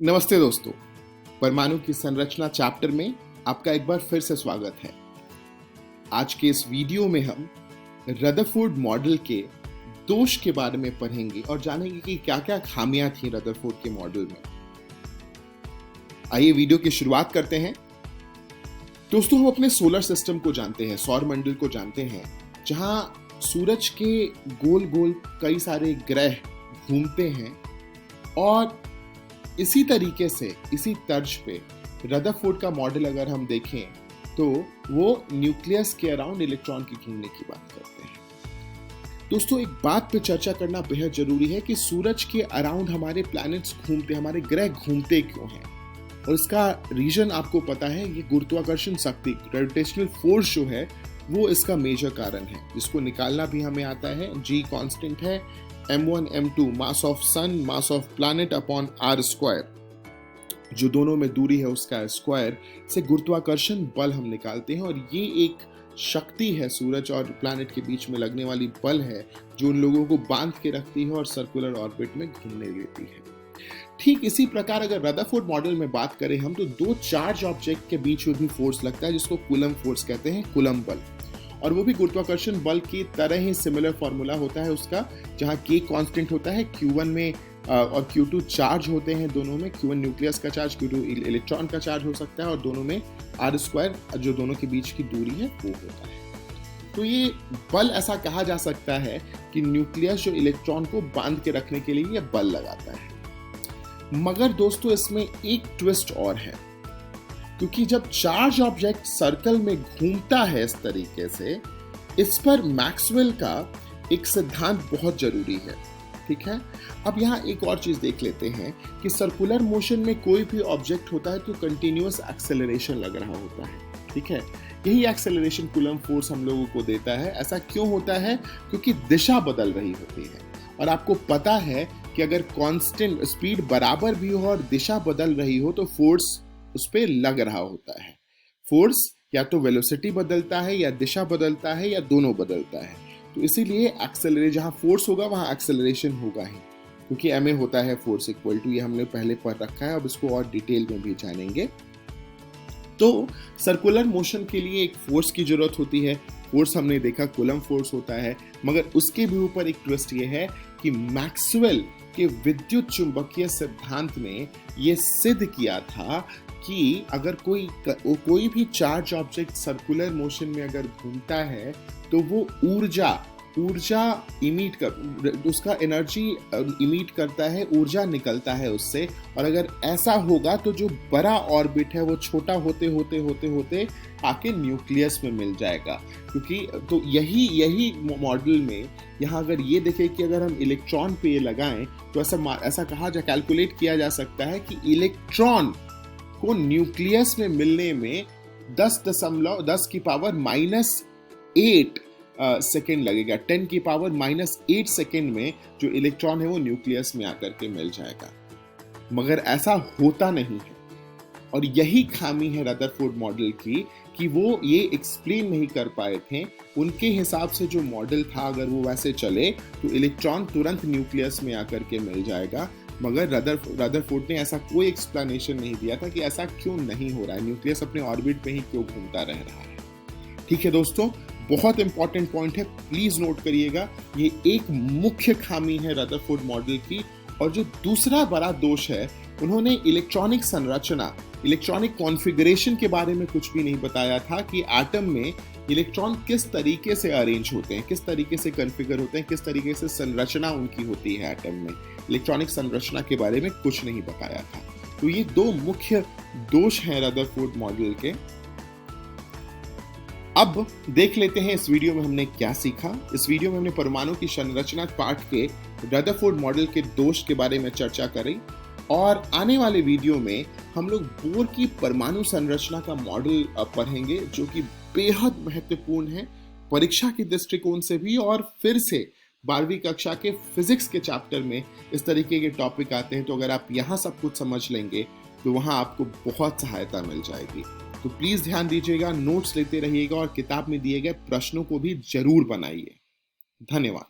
नमस्ते दोस्तों, परमाणु की संरचना चैप्टर में आपका एक बार फिर से स्वागत है। आज के इस वीडियो में हम रदरफोर्ड मॉडल के दोष के बारे में पढ़ेंगे और जानेंगे कि क्या-क्या खामियां थी रदरफोर्ड के मॉडल में। आइए वीडियो की शुरुआत करते हैं। दोस्तों, हम अपने सोलर सिस्टम को जानते हैं, सौर मंडल को जानते हैं, जहां सूरज के गोल गोल कई सारे ग्रह घूमते हैं और इसी तरीके से, इसी तर्ज पे रदरफोर्ड का मॉडल अगर हम देखें तो वो न्यूक्लियस के अराउंड इलेक्ट्रॉन की घूमने की बात करते हैं। दोस्तों, एक बात पे चर्चा करना बेहद जरूरी है कि सूरज के अराउंड हमारे प्लैनेट्स घूमते, हमारे ग्रह घूमते क्यों हैं, और इसका रीजन आपको पता है। ये गुरुत्वाकर्षण शक्ति, ग्रेविटेशनल फोर्स जो है वो इसका मेजर कारण है, जिसको निकालना भी हमें आता है। G कांस्टेंट है, m1 m2 mass of sun, mass of planet upon r square, जो दोनों में दूरी है उसका स्क्वायर से गुरुत्वाकर्षण बल हम निकालते हैं। और ये एक शक्ति है, सूरज और प्लैनेट के बीच में लगने वाली बल है, जो उन लोगों को बांध के रखती है और सर्कुलर ऑर्बिट में घूमने देती है। ठीक इसी प्रकार अगर रदरफोर्ड मॉडल में बात करें हम, तो दो चार्ज ऑब्जेक्ट के बीच में भी फोर्स लगता है, जिसको कूलम फोर्स कहते हैं, कूलम बल। और वो भी गुरुत्वाकर्षण बल की तरह ही सिमिलर फॉर्मूला होता है उसका, जहां K कांस्टेंट होता है, Q1 में और Q2 चार्ज होते हैं दोनों में। Q1 न्यूक्लियस का चार्ज, Q2 इलेक्ट्रॉन का चार्ज हो सकता है, और दोनों में r स्क्वायर, जो दोनों के बीच की दूरी है, वो होता है। तो ये बल ऐसा कहा जा सकता है कि न्यूक्लियस जो इलेक्ट्रॉन को बांध के रखने के लिए ये बल लगाता है। मगर दोस्तों, इसमें एक ट्विस्ट और है, क्योंकि जब चार्ज ऑब्जेक्ट सर्कल में घूमता है इस तरीके से, इस पर मैक्सवेल का एक सिद्धांत बहुत जरूरी है। ठीक है, अब यहाँ एक और चीज देख लेते हैं कि सर्कुलर मोशन में कोई भी ऑब्जेक्ट होता है तो कंटिन्यूअस एक्सेलरेशन लग रहा होता है। ठीक है, यही एक्सेलरेशन कूलम फोर्स हम लोगों को देता है। ऐसा क्यों होता है? क्योंकि दिशा बदल रही होती है, और आपको पता है कि अगर कांस्टेंट स्पीड बराबर भी हो और दिशा बदल रही हो तो फोर्स उस पे लग रहा होता है। फोर्स या तो वेलोसिटी बदलता है, या दिशा बदलता है, या दोनों बदलता है। तो इसीलिए एक्सेलरेशन, जहां फोर्स होगा वहां एक्सेलरेशन होगा ही, क्योंकि ma होता है फोर्स इक्वल टू, ये हमने पहले पढ़ रखा है, अब इसको और डिटेल में भी जानेंगे। तो सर्कुलर मोशन के लिए एक फोर्स की जरूरत होती है। फोर्स हमने देखा कूलम फोर्स होता है, मगर उसके भी ऊपर एक ट्विस्ट ये है कि मैक्सवेल के विद्युत चुंबकीय सिद्धांत ने ये सिद्ध किया था कि अगर कोई भी चार्ज ऑब्जेक्ट सर्कुलर मोशन में अगर घूमता है तो वो ऊर्जा इमिट कर, उसका एनर्जी इमिट करता है, ऊर्जा निकलता है उससे। और अगर ऐसा होगा तो जो बड़ा ऑर्बिट है वो छोटा होते होते होते होते आके न्यूक्लियस में मिल जाएगा। क्योंकि तो यही मॉडल में यहाँ अगर ये देखें कि अगर हम इलेक्ट्रॉन पे लगाएं तो ऐसा कैलकुलेट किया जा सकता है कि इलेक्ट्रॉन को न्यूक्लियस में मिलने में 10 की पावर -8 सेकेंड लगेगा। 10 की पावर -8 सेकेंड में जो इलेक्ट्रॉन है वो न्यूक्लियस में आकर के मिल जाएगा। मगर ऐसा होता नहीं है, और यही खामी है रदरफोर्ड मॉडल की कि वो ये एक्सप्लेन नहीं कर पाए थे। उनके हिसाब से जो मॉडल था, अगर वो वैसे चले तो इलेक्ट्रॉन तुरंत न्यूक्लियस में आकर के मिल जाएगा। मगर रदरफोर्ड ने ऐसा कोई एक्सप्लेनेशन नहीं दिया था कि ऐसा क्यों नहीं हो रहा है, न्यूक्लियस अपने ऑर्बिट पे ही क्यों घूमता रह रहा है। ठीक है दोस्तों, बहुत इंपॉर्टेंट पॉइंट है, प्लीज नोट करिएगा। ये एक मुख्य खामी है रदरफोर्ड मॉडल की। और जो दूसरा बड़ा दोष है, उन्होंने इलेक्ट्रॉनिक संरचना, इलेक्ट्रॉनिक कॉन्फ़िगरेशन के बारे में कुछ भी नहीं बताया था कि एटम में इलेक्ट्रॉन किस तरीके से अरेंज होते हैं, किस तरीके से कॉन्फ़िगर होते हैं, किस तरीके से संरचना उनकी होती है एटम में। इलेक्ट्रॉनिक संरचना के बारे में कुछ नहीं बताया था। तो ये दो मुख्य दोष हैं रदरफोर्ड मॉडल के। अब देख लेते हैं इस वीडियो में हमने क्या सीखा। इस वीडियो में हमने परमाणु की संरचना पार्ट के रदरफोर्ड मॉडल के दोष के बारे में चर्चा करी, और आने वाले वीडियो में हम लोग बोर की परमाणु संरचना का मॉडल पढ़ेंगे, जो कि बेहद महत्वपूर्ण है परीक्षा के दृष्टिकोण से भी। और फिर से 12वीं कक्षा के फिजिक्स के चैप्टर में इस तरीके के टॉपिक आते हैं, तो अगर आप यहाँ सब कुछ समझ लेंगे तो वहाँ आपको बहुत सहायता मिल जाएगी। तो प्लीज ध्यान दीजिएगा, नोट्स लेते रहिएगा, और किताब में दिए गए प्रश्नों को भी जरूर बनाइए। धन्यवाद।